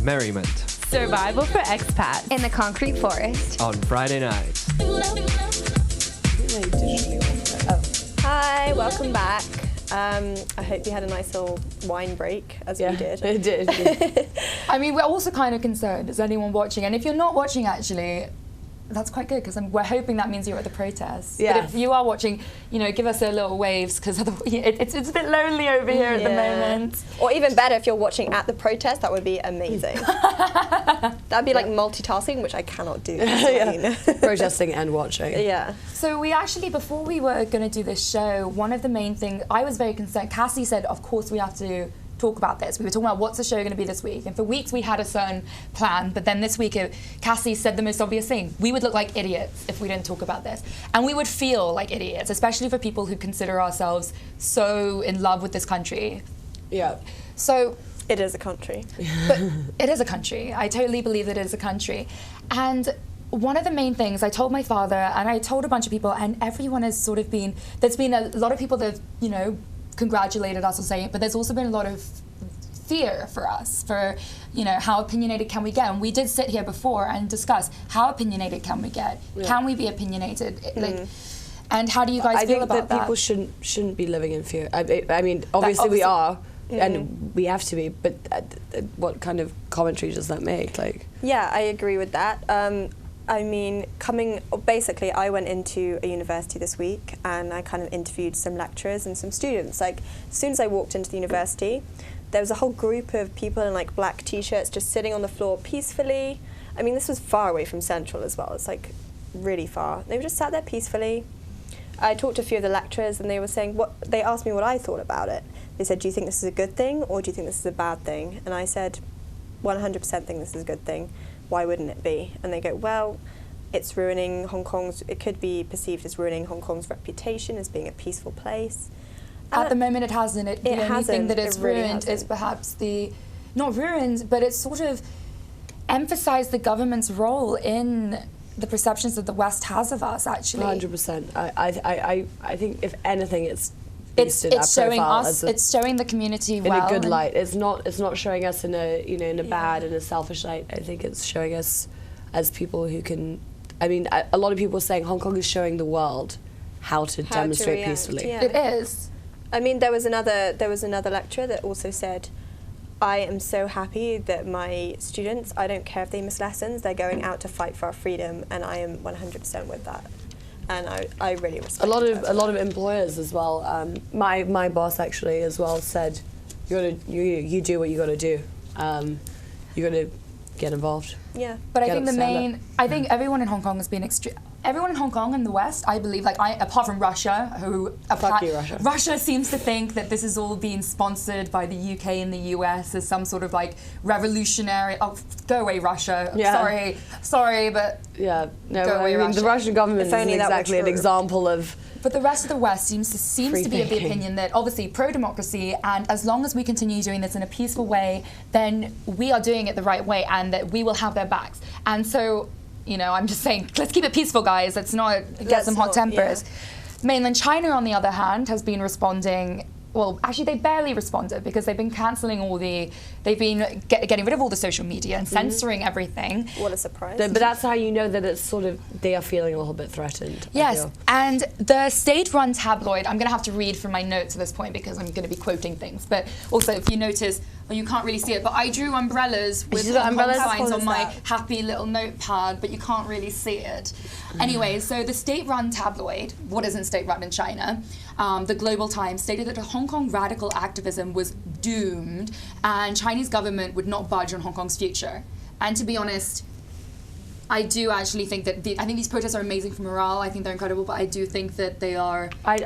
merriment, survival for expats in the concrete forest on Friday nights. Hi, welcome back. I hope you had a nice little wine break, as we did. It did. I mean, we're also kind of concerned, is anyone watching? And if you're not watching, actually, that's quite good, because we're hoping that means you're at the protest. Yeah. But if you are watching, you know, give us a little waves, because it's a bit lonely over here at the moment. Or even better, if you're watching at the protest, that would be amazing. That'd be like multitasking, which I cannot do. Protesting and watching. Yeah. So we actually, before we were going to do this show, one of the main things, I was very concerned. Cassie said, of course we have to talk about this. We were talking about what's the show going to be this week, and for weeks we had a certain plan, but then this week Cassie said the most obvious thing: we would look like idiots if we didn't talk about this, and we would feel like idiots, especially for people who consider ourselves so in love with this country. Yeah. So it is a country. But it is a country. I totally believe that it is a country. And one of the main things, I told my father, and I told a bunch of people, and everyone has sort of been, there's been a lot of people that have, you know, congratulated us on saying it, but there's also been a lot of fear for us, for, you know, how opinionated can we get? And we did sit here before and discuss how opinionated can we get? Yeah. Can we be opinionated? Like, and how do you guys feel about that? I think that people shouldn't be living in fear. I mean, obviously we are, and we have to be, but what kind of commentary does that make? Like, yeah, I agree with that. I mean, basically, I went into a university this week and I kind of interviewed some lecturers and some students. Like, as soon as I walked into the university, there was a whole group of people in like black t-shirts just sitting on the floor peacefully. I mean, this was far away from Central as well. It's like really far. They were just sat there peacefully. I talked to a few of the lecturers and they were saying, they asked me what I thought about it. They said, do you think this is a good thing or do you think this is a bad thing? And I said, 100% think this is a good thing. Why wouldn't it be? And they go, well, it's ruining Hong Kong's, it could be perceived as ruining Hong Kong's reputation as being a peaceful place. At the moment it hasn't. The only thing that it's really ruined is perhaps not ruined, but it's sort of emphasized the government's role in the perceptions that the West has of us, actually. 100%. I think if anything, it's showing us. It's showing the community in well a good light. It's not showing us in a bad and a selfish light. I think it's showing us as people who can. I mean, a lot of people are saying Hong Kong is showing the world how to demonstrate peacefully. Yeah. It is. I mean, there was another lecturer that also said, I am so happy that my students, I don't care if they miss lessons, they're going out to fight for our freedom, and I am 100% with that. And I really respect a lot of employers as well. My boss actually as well said, you do what you got to do. You got to get involved. Yeah. But I think I think everyone in Hong Kong has been everyone in Hong Kong and the West, I believe, like apart from Russia, Russia seems to think that this is all being sponsored by the UK and the US as some sort of like revolutionary. Oh, go away, Russia! Yeah. Sorry, but yeah, no. Go away, Russia. The Russian government isn't exactly an example of. But the rest of the West seems to be of the opinion that obviously pro-democracy, and as long as we continue doing this in a peaceful way, then we are doing it the right way, and that we will have their backs. And so, you know, I'm just saying, let's keep it peaceful, guys. Let's not get some hot tempers. Yeah. Mainland China, on the other hand, has been responding. Well, actually, they barely responded because they've been cancelling they've been getting rid of all the social media and censoring everything. What a surprise. But that's how you know that it's sort of, they are feeling a little bit threatened. Yes, and the state-run tabloid, I'm going to have to read from my notes at this point because I'm going to be quoting things, but also if you notice, well, you can't really see it, but I drew umbrellas with umbrella signs on my happy little notepad, but you can't really see it. Anyway, so the state-run tabloid, what isn't state-run in China, the Global Times stated that Hong Kong radical activism was doomed and Chinese government would not budge on Hong Kong's future. And to be honest, I do actually think that I think these protests are amazing for morale. I think they're incredible, but I do think that they are. I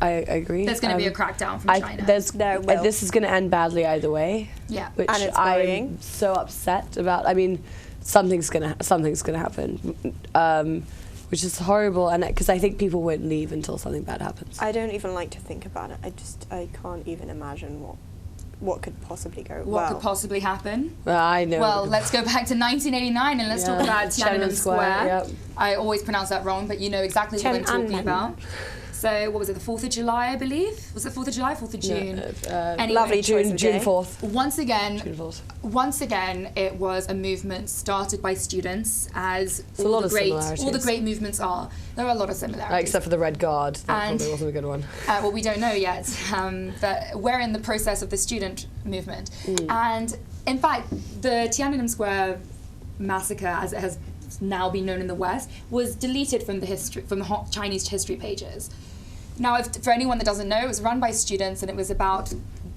agree. There's going to be a crackdown from China. This is going to end badly either way. Yeah, which and it's I'm so upset about. I mean, something's gonna happen, which is horrible. And because I think people won't leave until something bad happens. I don't even like to think about it. I can't even imagine what could possibly go What could possibly happen? Well, I know. Well, let's go back to 1989 and let's talk about Tiananmen Square. Yep. I always pronounce that wrong, but you know exactly what I'm talking about. So what was it, the 4th of July, I believe? Was it 4th of July, 4th of June? Anyway, lovely June 4th. Once again, June 4th. Once again, it was a movement started by students, as a lot of similarities. all the great movements are. There are a lot of similarities. Except for the Red Guard. That probably wasn't a good one. Well, we don't know yet, but we're in the process of the student movement. And in fact, the Tiananmen Square massacre, as it has now been known in the West, was deleted from the Chinese history pages. Now, for anyone that doesn't know, it was run by students, and it was about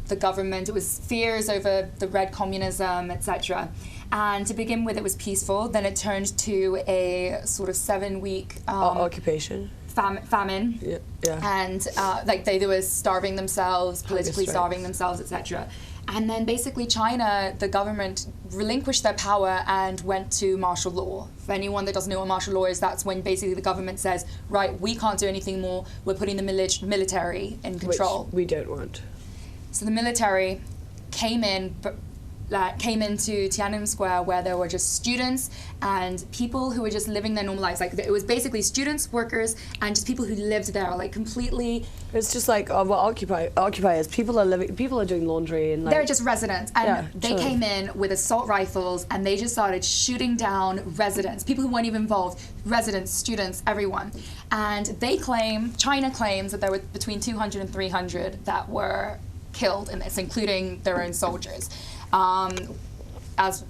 the government. It was fears over the red communism, etc. And to begin with, it was peaceful. Then it turned to a sort of 7-week occupation. Famine. Yeah. And like they were starving themselves, politically starving themselves, etc. And then basically China, the government relinquished their power and went to martial law. For anyone that doesn't know what martial law is, that's when basically the government says, right, we can't do anything more, we're putting the military in control. Which we don't want. So the military came into Tiananmen Square, where there were just students and people who were just living their normal lives. Like it was basically students, workers, and just people who lived there, like completely. It's just like occupiers. People are doing laundry and like. They're just residents, and they came in with assault rifles and they just started shooting down residents, people who weren't even involved, residents, students, everyone. And China claims that there were between 200 and 300 that were killed in this, including their own soldiers. As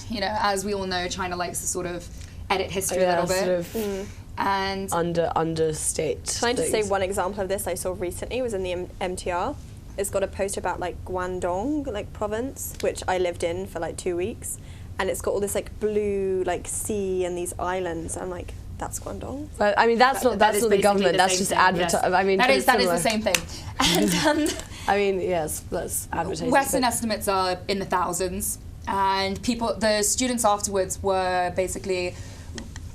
you know, as we all know, China likes to sort of edit history a little bit. And understate. Trying to say one example of this I saw recently was in the MTR. It's got a poster about like Guangdong, like province, which I lived in for like 2 weeks, and it's got all this like blue like sea and these islands. I'm like, that's Guangdong. But I mean, that's not the government. That's just advertising. I mean, that is the same thing. And I mean, yes, that's advertising. Western estimates are in the thousands, and the students afterwards were basically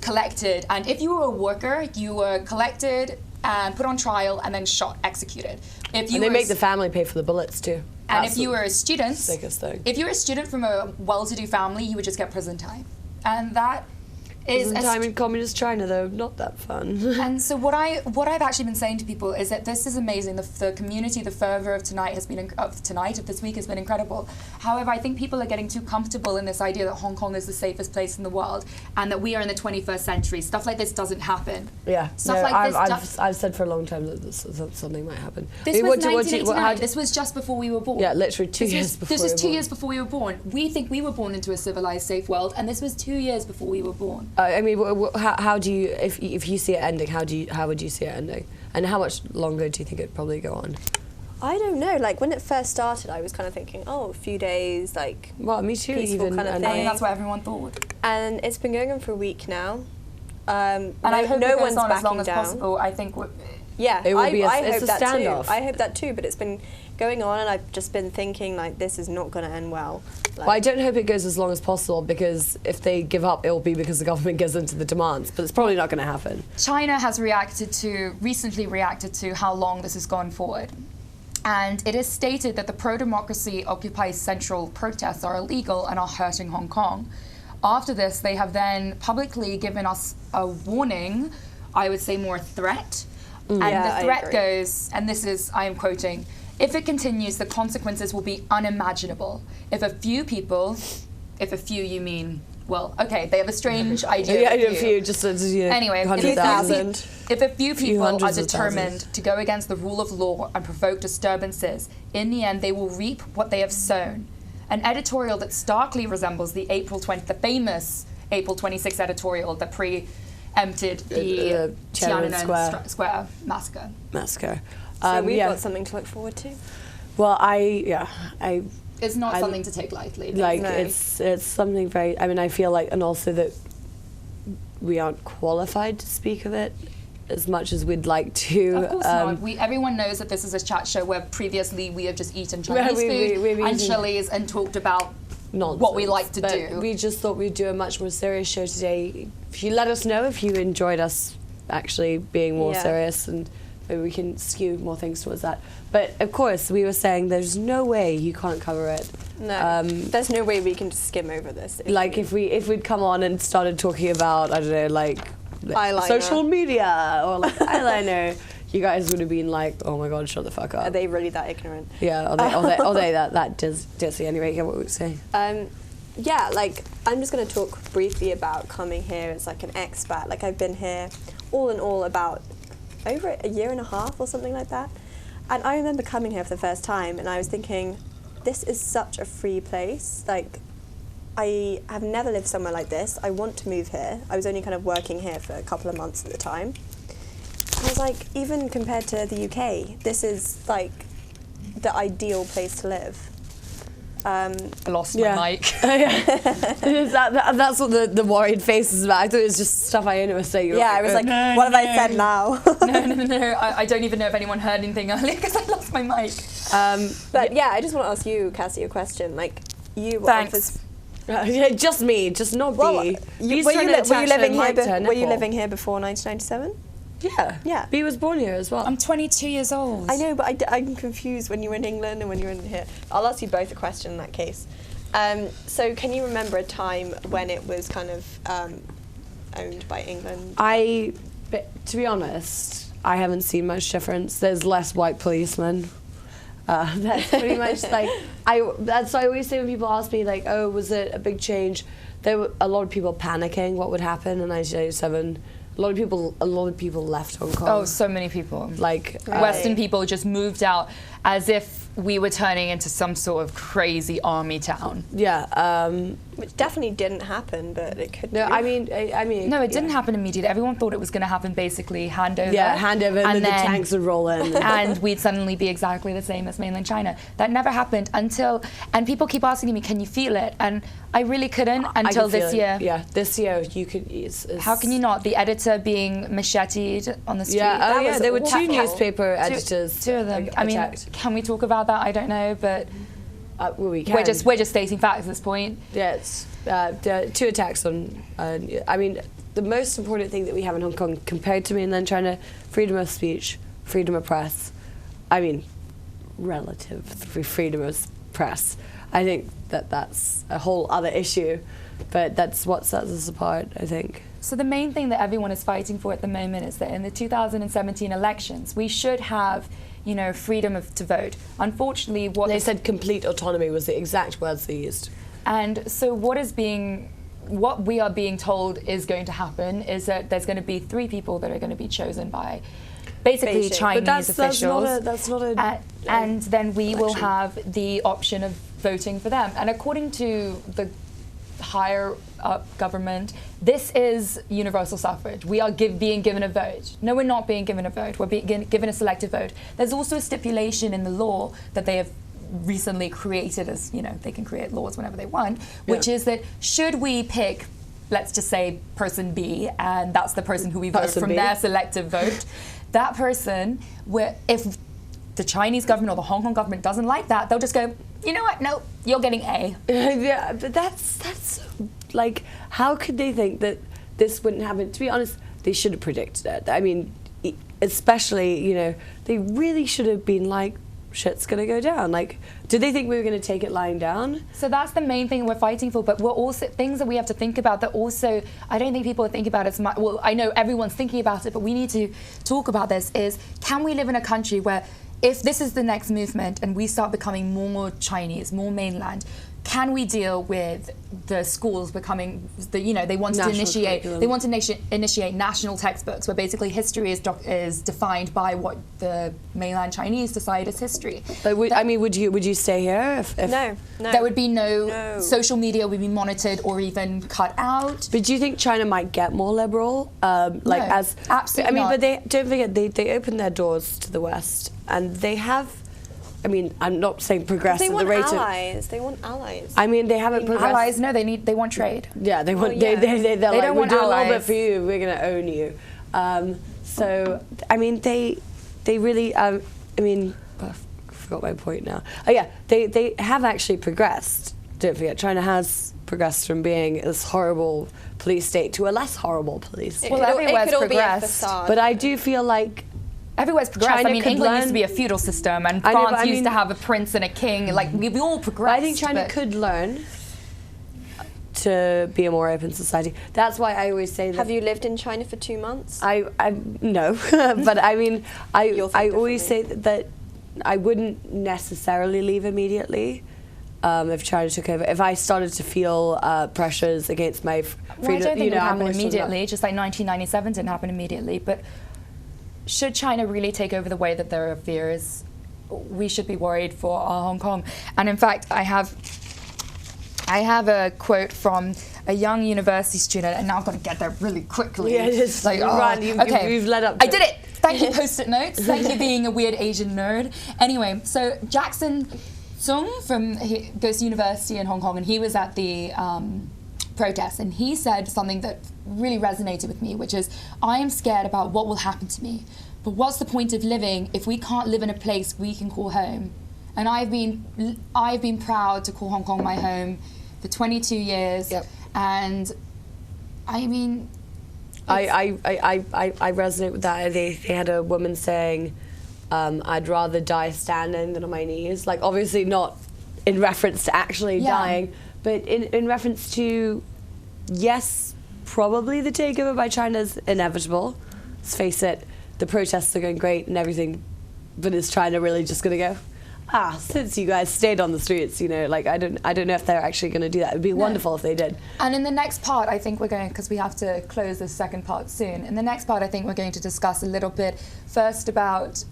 collected. And if you were a worker, you were collected and put on trial and then executed. And they make the family pay for the bullets too. And if you were a student, sickest thing. If you were a student from a well-to-do family, you would just get prison time, and that. Prison time in communist China, though, not that fun. And so what I've actually been saying to people is that this is amazing. The community, the fervor of this week has been incredible. However, I think people are getting too comfortable in this idea that Hong Kong is the safest place in the world and that we are in the 21st century. Stuff like this doesn't happen. Yeah. I've said for a long time that something might happen. This was 1989. This was just before we were born. Yeah, literally 2 years before. This was 2 years before we were born. We think we were born into a civilized, safe world, and this was 2 years before we were born. I mean, how do you, if you see it ending, how would you see it ending? And how much longer do you think it'd probably go on? I don't know. Like when it first started, I was kind of thinking, oh, a few days, like. Well, me too. Peaceful kind of thing. I think that's what everyone thought. And it's been going on for a week now. And I hope it goes on as long as down. possible. I think. Yeah, it will be I it's hope a that standoff. too. I hope that too, but it's been going on, and I've just been thinking like this is not going to end well. Well, I don't hope it goes as long as possible, because if they give up, it will be because the government gives into the demands. But it's probably not going to happen. China has recently reacted to how long this has gone forward. And it is stated that the pro-democracy Occupy Central protests are illegal and are hurting Hong Kong. After this, they have then publicly given us a warning, I would say more a threat. And the threat goes, and this is, I am quoting, "If it continues, the consequences will be unimaginable. If a few you mean, well, okay, they have a strange idea. Yeah, a few, just anyway, 100,000. If a few people are determined to go against the rule of law and provoke disturbances, in the end they will reap what they have sown." An editorial that starkly resembles the famous April 26th editorial that preempted the Tiananmen Square massacre. So we've got something to look forward to. Well, it's not something to take lightly. Like it's something very. I mean, I feel like, and also that we aren't qualified to speak of it as much as we'd like to. Of course not. Everyone knows that this is a chat show where previously we have just eaten Chinese food and chilies and talked about nonsense, what we like to do. We just thought we'd do a much more serious show today. If you let us know if you enjoyed us actually being more serious, and maybe we can skew more things towards that. But of course, we were saying there's no way you can't cover it. No, there's no way we can just skim over this. Like if we'd come on and started talking about, I don't know, like eyeliner. Social media or like eyeliner, you guys would have been like, oh my god, shut the fuck up. Are they really that ignorant? Yeah, are they that dizzy? Anyway, yeah, what would you say? Yeah, like, I'm just going to talk briefly about coming here as like an expat. Like, I've been here all in all about over a year and a half or something like that. And I remember coming here for the first time and I was thinking, this is such a free place. Like, I have never lived somewhere like this. I want to move here. I was only kind of working here for a couple of months at the time. I was like, even compared to the UK, this is like the ideal place to live. I lost my mic. That's what the worried face is about. I thought it was just stuff I was saying. Yeah, I was like, what have I said now? No. I don't even know if anyone heard anything earlier because I lost my mic. But yeah, I just want to ask you, Cassie, a question. Like, you were Thanks. Just me, just not well, B. were you living here before 1997? Yeah. B was born here as well. I'm 22 years old. I know, but I'm confused when you were in England and when you were in here. I'll ask you both a question in that case. So can you remember a time when it was kind of owned by England? To be honest, I haven't seen much difference. There's less white policemen. That's pretty much like, that's what I always say when people ask me, like, oh, was it a big change? There were a lot of people panicking what would happen in 1997. A lot of people left Hong Kong. Oh, so many people. Like Western people just moved out as if we were turning into some sort of crazy army town. Yeah. Which definitely didn't happen, but it could. No, do. I mean. No, it didn't happen immediately. Everyone thought it was going to happen basically handover. Yeah, handover, and then the tanks would roll in. And we'd suddenly be exactly the same as mainland China. That never happened until, and people keep asking me, can you feel it? And I really couldn't until this year. Yeah, this year you could. How can you not? The editor being macheted on the street. Yeah, there were two newspaper editors. Two of them. I mean, can we talk about that? I don't know, but well, we can. We're just stating facts at this point. Yeah, it's two attacks on. I mean, the most important thing that we have in Hong Kong compared to mainland China: freedom of speech, freedom of press. I mean, relative freedom of press. I think that's a whole other issue, but that's what sets us apart, I think. So the main thing that everyone is fighting for at the moment is that in the 2017 elections, we should have, freedom to vote. Unfortunately, they said complete autonomy was the exact words they used. And so what we are being told is going to happen is that there's going to be 3 people that are going to be chosen by basically Chinese officials. That's not a and then we will have the option of voting for them. And according to the higher up government, this is universal suffrage. We are being given a vote. No, we're not being given a vote. We're being given a selective vote. There's also a stipulation in the law that they have recently created, as they can create laws whenever they want, which is that should we pick, let's just say, person B, and that's the person who we vote from their selective vote, that person, if the Chinese government or the Hong Kong government doesn't like that, they'll just go, you know what, no, you're getting A. Yeah, but that's like, how could they think that this wouldn't happen? To be honest, they should have predicted it. I mean, especially, they really should have been like, shit's gonna go down. Like, did they think we were gonna take it lying down? So that's the main thing we're fighting for, but we're also, things that we have to think about that also, I don't think people think about as much. Well, I know everyone's thinking about it, but we need to talk about this, is can we live in a country where if this is the next movement and we start becoming more Chinese, more mainland, can we deal with the schools becoming, they want to initiate national textbooks where basically history is defined by what the mainland Chinese decide is history. But would you stay here? If no. There would be no social media would be monitored or even cut out. But do you think China might get more liberal? No, absolutely not. But they don't forget they opened their doors to the West, and they have. I mean, I'm not saying progress at the rate of. They want allies. I mean, they haven't progressed. Allies? No, they want trade. Yeah, they want. They're like, don't want we're doing allies. a little bit for you. We're going to own you. So I mean, they really. I forgot my point now. Oh yeah, they have actually progressed. Don't forget, China has progressed from being this horrible police state to a less horrible police state. Well, everywhere's progressed. But I do feel like. Everywhere's progressed. China England used to be a feudal system, and France used to have a prince and a king. Like, we all progressed. I think China could learn to be a more open society. That's why I always say that. Have you lived in China for 2 months? I no, but I mean, I always say that I wouldn't necessarily leave immediately if China took over. If I started to feel pressures against my freedom, well, I don't think it would happen immediately. Just like 1997 didn't happen immediately. But should China really take over the way that there are fears, we should be worried for our Hong Kong. And in fact, I have a quote from a young university student, and now I've got to get there really quickly. Yeah, just like, run. You've led up to I did it. Thank you, Post-it notes. Thank you, being a weird Asian nerd. Anyway, so Jackson Sung goes to university in Hong Kong, and he was at the protest, and he said something that really resonated with me, which is, I am scared about what will happen to me, but what's the point of living if we can't live in a place we can call home? And I've been proud to call Hong Kong my home for 22 years, yep. And I mean, I resonate with that. They had a woman saying, I'd rather die standing than on my knees. Like, obviously not in reference to actually dying, but in reference to, yes, probably the takeover by China is inevitable. Let's face it, the protests are going great and everything, but is China really just going to go, since you guys stayed on the streets, you know, like I don't know if they're actually going to do that. It'd be wonderful if they did. And in the next part, I think we're going, because we have to close the second part soon. In the next part, I think we're going to discuss a little bit first about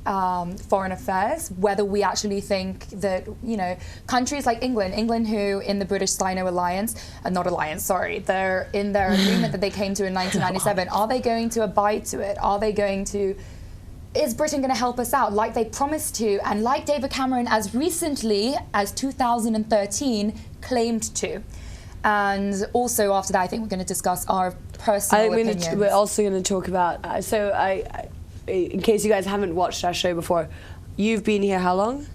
foreign affairs, whether we actually think that, you know, countries like England who in the British-Sino alliance, they're in their agreement that they came to in 1997. Are they going to abide to it? Are they going to? Is Britain going to help us out like they promised to, and like David Cameron as recently as 2013 claimed to? And also after that, I think we're going to discuss our personal opinions. We're also going to talk about, in case you guys haven't watched our show before, you've been here how long?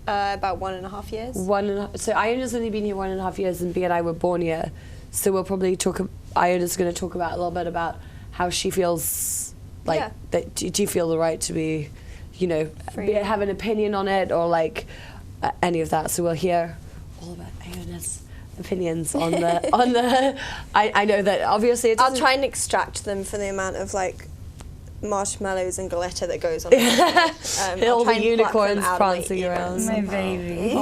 About 1.5 years. So Iona's only been here 1.5 years, and B and I were born here. So we'll probably talk, Iona's going to talk about a little bit about how she feels. Like, that, do you feel the right to be, you know, have an opinion on it, or like any of that? So we'll hear all about Iona's opinions on the. I know that obviously I'll try and extract them for the amount of like marshmallows and glitter that goes on. All the unicorns prancing around. My baby.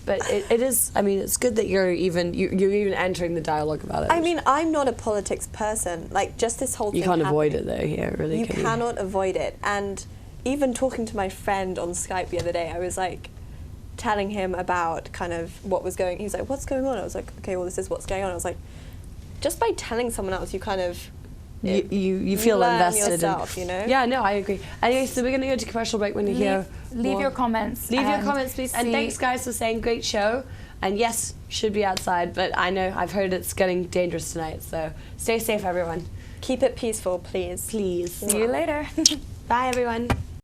But it is. I mean, it's good that you're even entering the dialogue about it. I mean, I'm not a politics person. Like, just this whole thing. You can't avoid it, though. Yeah, really. You cannot avoid it. And even talking to my friend on Skype the other day, I was like telling him about kind of what was going. He was like, "What's going on?" I was like, "Okay, well, this is what's going on." I was like, just by telling someone else, you kind of. You feel invested yourself, you know? Yeah, no, I agree. Anyway, so we're going to go to commercial break when you hear Leave your comments. Leave your comments, please. And thanks, guys, for saying great show. And yes, should be outside, but I know, I've heard it's getting dangerous tonight, so stay safe, everyone. Keep it peaceful, please. Please. See you later. Bye, everyone.